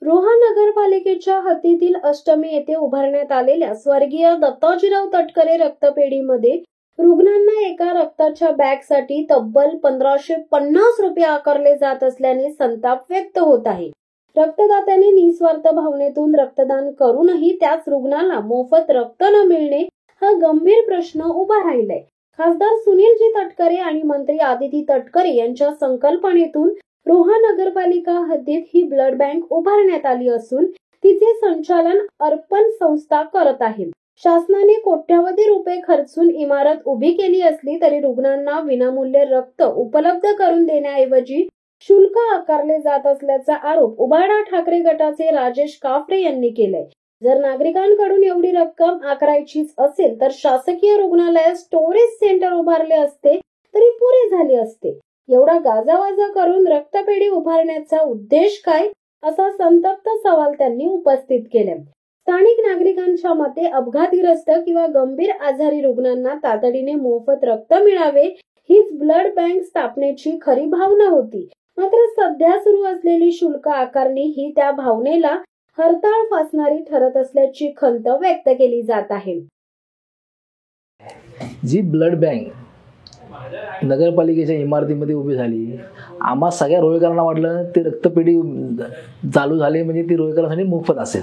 रोहा नगरपालिकेच्या हद्दीतील अष्टमी येथे उभारण्यात आलेल्या स्वर्गीय दत्ताजीराव तटकरे रक्तपेढीमध्ये रुग्णांना एका रक्ताच्या बॅगसाठी तब्बल 1550 रुपये आकारले जात असल्याने संताप व्यक्त होत आहे. रक्तदात्यांनी निस्वार्थ भावनेतून रक्तदान करूनही त्याच रुग्णाला मोफत रक्त न मिळणे हा गंभीर प्रश्न उभा राहिलाय. खासदार सुनीलजी तटकरे आणि मंत्री आदिती तटकरे यांच्या संकल्पनेतून रोहा नगरपालिका हद्दीत ही ब्लड बँक उभारण्यात आली असून तिचे संचालन अर्पण संस्था करत आहे. शासनाने कोट्यवधी रुपये खर्चून इमारत उभी केली असली तरी रुग्णांना विनामूल्य रक्त उपलब्ध करून देण्याऐवजी शुल्क आकारले जात असल्याचा आरोप उबाडा ठाकरे गटाचे राजेश काफरे यांनी केलाय. जर नागरिकांकडून एवढी रक्कम आकारायचीच असेल तर शासकीय रुग्णालयात स्टोरेज सेंटर उभारले असते तरी पुरे झाले असते. एवढा गाजावाजा करून रक्तपेढी उभारण्याचा उद्देश काय, असा संतप्त सवाल त्यांनी उपस्थित केला. स्थानिक नागरिकांच्या मते अपघातग्रस्त किंवा गंभीर आजारी रुग्णांना तातडीने मोफत रक्त मिळावे हीच ब्लड बँक स्थापनेची खरी भावना होती. मात्र सध्या सुरू असलेली शुल्क आकारणी ही त्या भावनेला हरताळ फासणारी ठरत असल्याची खंत व्यक्त केली जात आहे. जी ब्लड बँक नगरपालिकेच्या इमारतीमध्ये उभी झाली, आम्हा सगळ्या रोहेकरांना वाटलं ते रक्तपेढी चालू झाली म्हणजे ती रोहेकरांसाठी मोफत असेल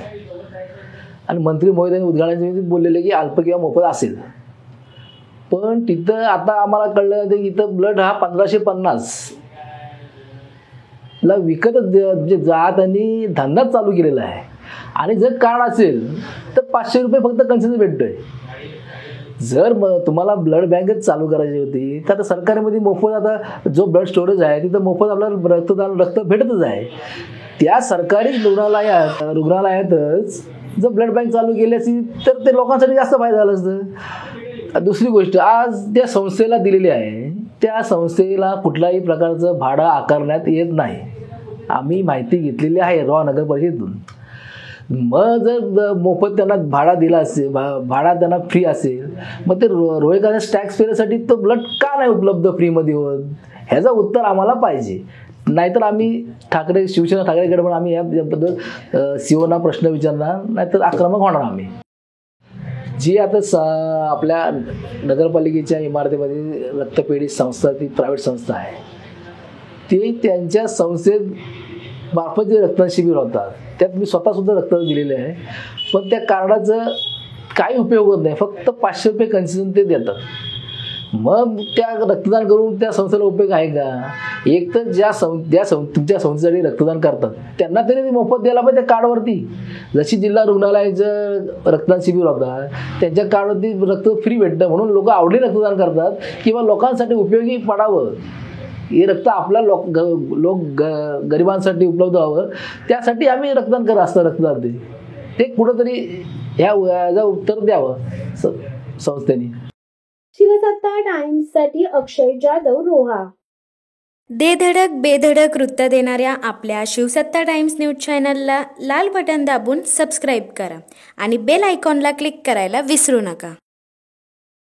आणि मंत्री महोदयांनी उद्घाटनाच्या बोललेले की अल्प किंवा मोफत असेल. पण तिथं आता आम्हाला कळलं की इथं ब्लड हा 1550 ला विकत म्हणजे जात आणि धंदाच चालू केलेला आहे. आणि जर कार्ड असेल तर 500 रुपये फक्त कन्सेशन भेटतोय. जर तुम्हाला ब्लड बँकच चालू करायची होती तर आता सरकारमध्ये मोफत आता जो ब्लड स्टोरेज आहे तिथं मोफत आपल्याला रक्त भेटतच आहे. त्या सरकारी रुग्णालयातच जर ब्लड बँक चालू केली असती तर ते लोकांसाठी जास्त फायदा झाला असतं. दुसरी गोष्ट, आज त्या संस्थेला दिलेली आहे, त्या संस्थेला कुठल्याही प्रकारचं भाडं आकारण्यात येत नाही. आम्ही माहिती घेतलेली आहे रोहा नगर परिषदेतून. मग जर मोफत त्यांना भाडा दिला असेल, भाडा त्यांना फ्री असेल, मग ते रोहेकरांच्या टॅक्स पेअरसाठी तो ब्लड का नाही उपलब्ध फ्रीमध्ये होत, ह्याचं उत्तर आम्हाला पाहिजे. नाहीतर आम्ही शिवसेना ठाकरे गट म्हणून आम्ही याबद्दल सीओना प्रश्न विचारणार, नाहीतर आक्रमक होणार आम्ही. जी आता आपल्या नगरपालिकेच्या इमारतीमध्ये रक्तपेढी संस्था, ती प्रायव्हेट संस्था आहे, ते त्यांच्या संस्थेत मार्फत जे रक्तदान शिबिर होतात त्यात मी स्वतःसुद्धा रक्तदान दिलेले आहे. पण त्या कार्डाचं काही उपयोग होत नाही, फक्त 500 रुपये कन्सेशन ते देतात. मग त्या रक्तदान करून त्या संस्थेला उपयोग आहे का? एक तर तुमच्या संस्थेसाठी रक्तदान करतात त्यांना तरी ते मोफत द्यायला पाहिजे त्या कार्डवरती. जशी जिल्हा रुग्णालयाचं रक्तदान शिबिर होतात त्यांच्या कार्डवरती रक्त फ्री भेटतं म्हणून लोक आवडीने रक्तदान करतात किंवा लोकांसाठी उपयोगी पडावं, हे रक्त आपल्या गरिबांसाठी उपलब्ध व्हावं, त्यासाठी आम्ही रक्तदान करत असतो. रक्तदान ते कुठंतरी ह्याचं उत्तर द्यावं संस्थेने. शिवसत्ता टाइम्ससाठी अक्षय जाधव, रोहा. दे धडक बेधडक वृत्त देणाऱ्या आपल्या शिवसत्ता टाइम्स न्यूज चॅनलला लाल बटन दाबून सबस्क्राईब करा आणि बेल आयकॉनला क्लिक करायला विसरू नका.